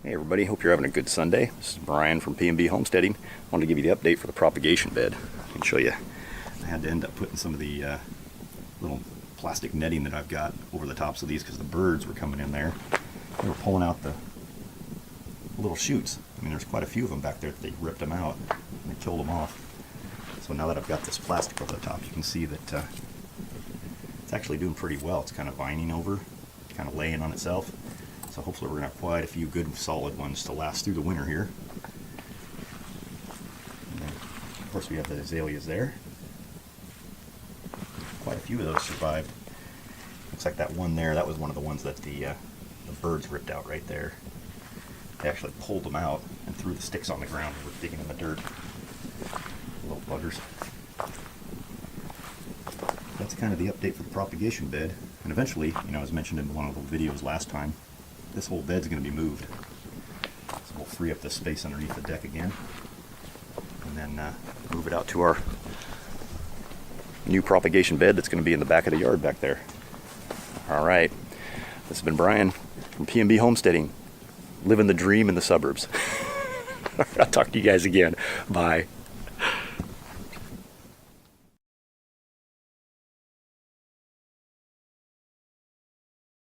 Hey everybody, hope you're having a good Sunday. This is Brian from PNB Homesteading. I wanted to give you the update for the propagation bed. I can show you. I had to end up putting some of the little plastic netting that I've got over the tops of these because the birds were coming in there. They were pulling out the little shoots. I mean, there's quite a few of them back there that they ripped them out and they killed them off. So now that I've got this plastic over the top, you can see that it's actually doing pretty well. It's kind of vining over, kind of laying on itself. So hopefully we're going to have quite a few good solid ones to last through the winter here. And then, of course, we have the azaleas there. Quite a few of those survived. Looks like that one there, that was one of the ones that the birds ripped out right there. They actually pulled them out and threw the sticks on the ground and were digging in the dirt. Little buggers. That's kind of the update for the propagation bed. And eventually, you know, as mentioned in one of the videos last time, this whole bed's going to be moved. So we'll free up this space underneath the deck again. And then move it out to our new propagation bed that's going to be in the back of the yard back there. Alright, this has been Brian from PNB Homesteading. Living the dream in the suburbs. I'll talk to you guys again. Bye.